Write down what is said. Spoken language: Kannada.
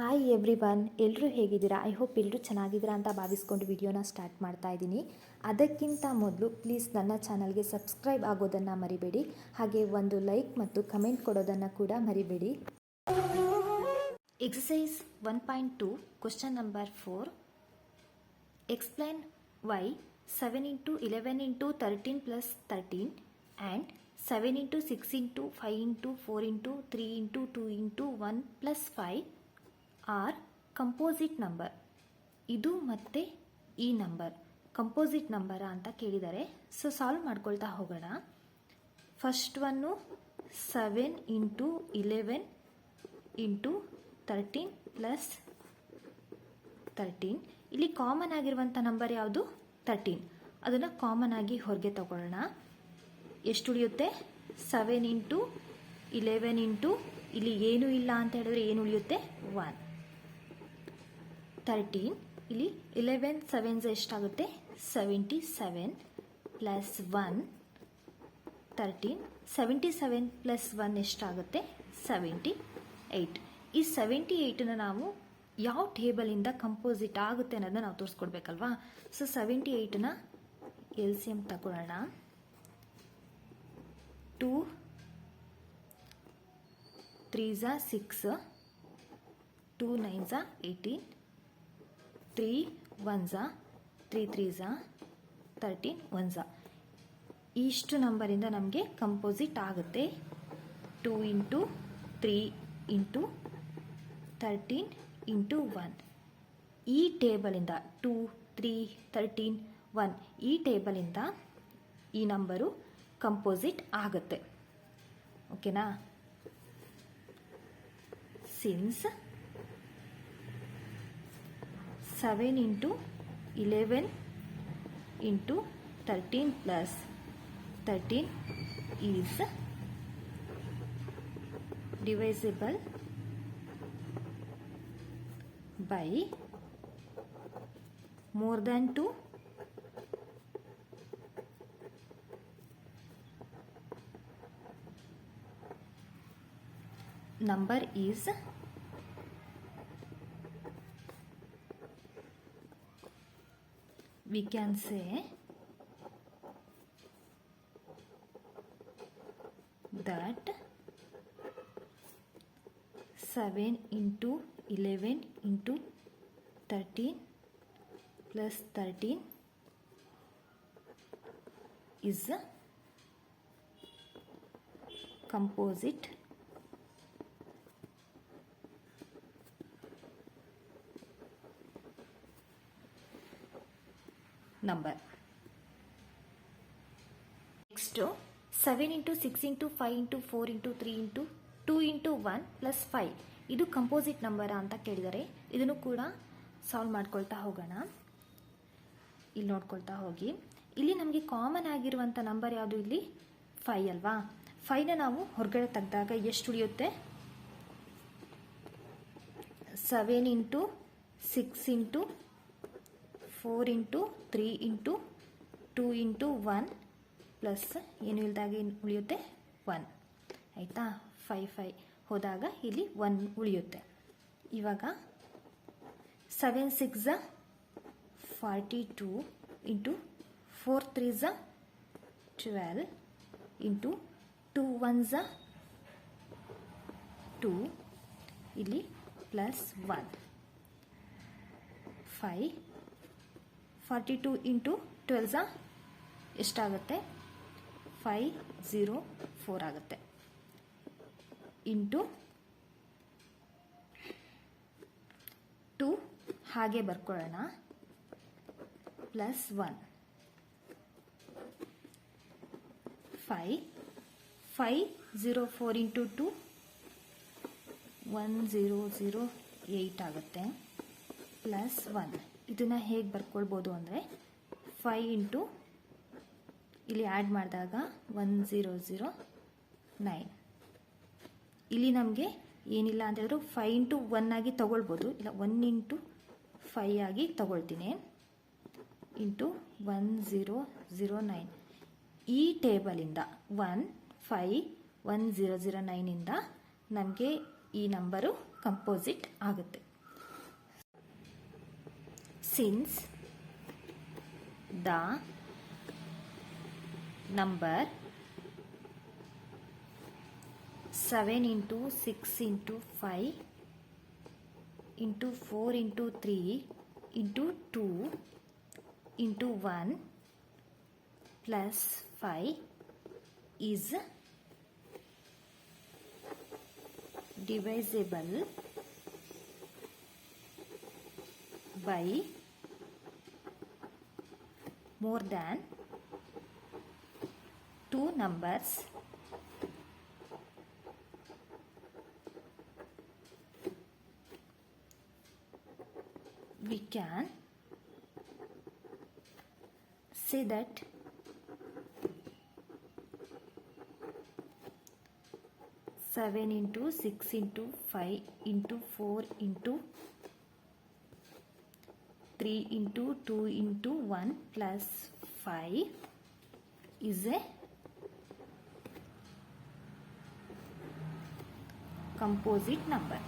ಹಾಯ್ ಎವ್ರಿವನ್, ಎಲ್ಲರೂ ಹೇಗಿದ್ದೀರಾ? ಐ ಹೋಪ್ ಎಲ್ಲರೂ ಚೆನ್ನಾಗಿದ್ದೀರಾ ಅಂತ ಭಾವಿಸ್ಕೊಂಡು ವಿಡಿಯೋನ ಸ್ಟಾರ್ಟ್ ಮಾಡ್ತಾ ಇದ್ದೀನಿ. ಅದಕ್ಕಿಂತ ಮೊದಲು ಪ್ಲೀಸ್ ನನ್ನ ಚಾನಲ್ಗೆ ಸಬ್ಸ್ಕ್ರೈಬ್ ಆಗೋದನ್ನು ಮರಿಬೇಡಿ. ಹಾಗೆ ಒಂದು ಲೈಕ್ ಮತ್ತು ಕಮೆಂಟ್ ಕೊಡೋದನ್ನು ಕೂಡ ಮರಿಬೇಡಿ. Exercise 1.2 question number 4. Explain Y 7 into 11 into 13 plus 13 and 7 into 6 into 5 into 4 into 3 into 2 into 1 plus 5 are composite number. ಇದು ಮತ್ತು ಈ ನಂಬರ್ ಕಂಪೋಸಿಟ್ ನಂಬರ ಅಂತ ಕೇಳಿದ್ದಾರೆ. ಸೊ ಸಾಲ್ವ್ ಮಾಡ್ಕೊಳ್ತಾ ಹೋಗೋಣ. First one 7 into 11 into 13 plus 13. ಇಲ್ಲಿ ಕಾಮನ್ ಆಗಿರುವಂಥ ನಂಬರ್ ಯಾವುದು? 13. ಅದನ್ನು ಕಾಮನ್ ಆಗಿ ಹೊರಗೆ ತಗೊಳ್ಳೋಣ. ಎಷ್ಟು ಉಳಿಯುತ್ತೆ? 7 into 11 into ಇಲ್ಲಿ ಏನೂ ಇಲ್ಲ ಅಂತ ಹೇಳಿದ್ರೆ ಏನು ಉಳಿಯುತ್ತೆ? 1. 13 ಇಲ್ಲಿ 11 7 ಎಷ್ಟಾಗುತ್ತೆ? 77 ಪ್ಲಸ್ 1 13. 77 ಪ್ಲಸ್ 1 ಎಷ್ಟಾಗುತ್ತೆ? 78. ಈ 78ನ ನಾವು ಯಾವ ಟೇಬಲಿಂದ ಕಂಪೋಸಿಟ್ ಆಗುತ್ತೆ ಅನ್ನೋದನ್ನ ನಾವು ತೋರಿಸ್ಕೊಡ್ಬೇಕಲ್ವಾ. ಸೊ 78ನ LCM ತಗೊಳ್ಳೋಣ. 2 3s 6, 2 9s 18, 3 1s 3 3s 13 1s. ಇಷ್ಟು ನಂಬರಿಂದ ನಮಗೆ ಕಂಪೋಸಿಟ್ ಆಗುತ್ತೆ. 2 into 3 into 13 into 1. ಈ ಟೇಬಲಿಂದ 2 3 13 1 ಈ ಟೇಬಲಿಂದ ಈ ನಂಬರು ಕಂಪೋಸಿಟ್ ಆಗುತ್ತೆ. ಓಕೆನಾ? Since 7 into 11 into 13 plus 13 is divisible by more than 2. Number is we can say that 7 into 11 into 13 plus 13 is a composite number. Next 7 into 6 into 5 into 4 into 3 into 2 into 1 plus 5 ಇದು ಕಂಪೋಸಿಟ್ ನಂಬರ್ ಅಂತ ಕೇಳಿದರೆ ಇದನ್ನು ಕೂಡ ಸಾಲ್ವ್ ಮಾಡ್ಕೊಳ್ತಾ ಹೋಗೋಣ. ಇಲ್ಲಿ ನೋಡ್ಕೊಳ್ತಾ ಹೋಗಿ. ಇಲ್ಲಿ ನಮಗೆ ಕಾಮನ್ ಆಗಿರುವಂಥ ನಂಬರ್ ಯಾವುದು? ಇಲ್ಲಿ 5 ಅಲ್ವಾ. 5ನ ನಾವು ಹೊರಗಡೆ ತೆಗೆದಾಗ ಎಷ್ಟು ಉಳಿಯುತ್ತೆ? 7 into 6 into 4 into 3 into 2 into 1 plus ಏನು ಇಲ್ದಾಗ ಏನು ಉಳಿಯುತ್ತೆ? 1. ಆಯಿತಾ? 5 ಹೋದಾಗ ಇಲ್ಲಿ 1 ಉಳಿಯುತ್ತೆ. ಇವಾಗ 7 6 42 into 4 3s 12 into 2 1s 2 ಇಲ್ಲಿ ಪ್ಲಸ್ 1 5. 42 into 12 ಎಷ್ಟಾಗುತ್ತೆ? 504 ಆಗುತ್ತೆ. ಇಂಟು 2 ಹಾಗೆ ಬರ್ಕೊಳ್ಳೋಣ. ಪ್ಲಸ್ 1 504 into 2 1008 ಆಗುತ್ತೆ. ಪ್ಲಸ್ 1 ಇದನ್ನು ಹೇಗೆ ಬರ್ಕೊಳ್ಬೋದು ಅಂದರೆ 5 ಇಂಟು ಇಲ್ಲಿ ಆ್ಯಡ್ ಮಾಡಿದಾಗ 1009. ಇಲ್ಲಿ ನಮಗೆ ಏನಿಲ್ಲ ಅಂತ ಹೇಳಿದ್ರು 5 into 1 ಆಗಿ ತಗೊಳ್ಬೋದು. ಇಲ್ಲ 1 into 5 ಆಗಿ ತಗೊಳ್ತೀನಿ. ಇಂಟು 1009 ಈ ಟೇಬಲಿಂದ 151009 ಇಂದ ನಮಗೆ ಈ ನಂಬರು ಕಂಪೋಸಿಟ್ ಆಗುತ್ತೆ. since the number 7 into 6 into 5 into 4 into 3 into 2 into 1 plus 5 is divisible by more than two numbers, we can say that seven into 6 into 5 into 4 into 3 into 2 into 1 plus 5 is a composite number.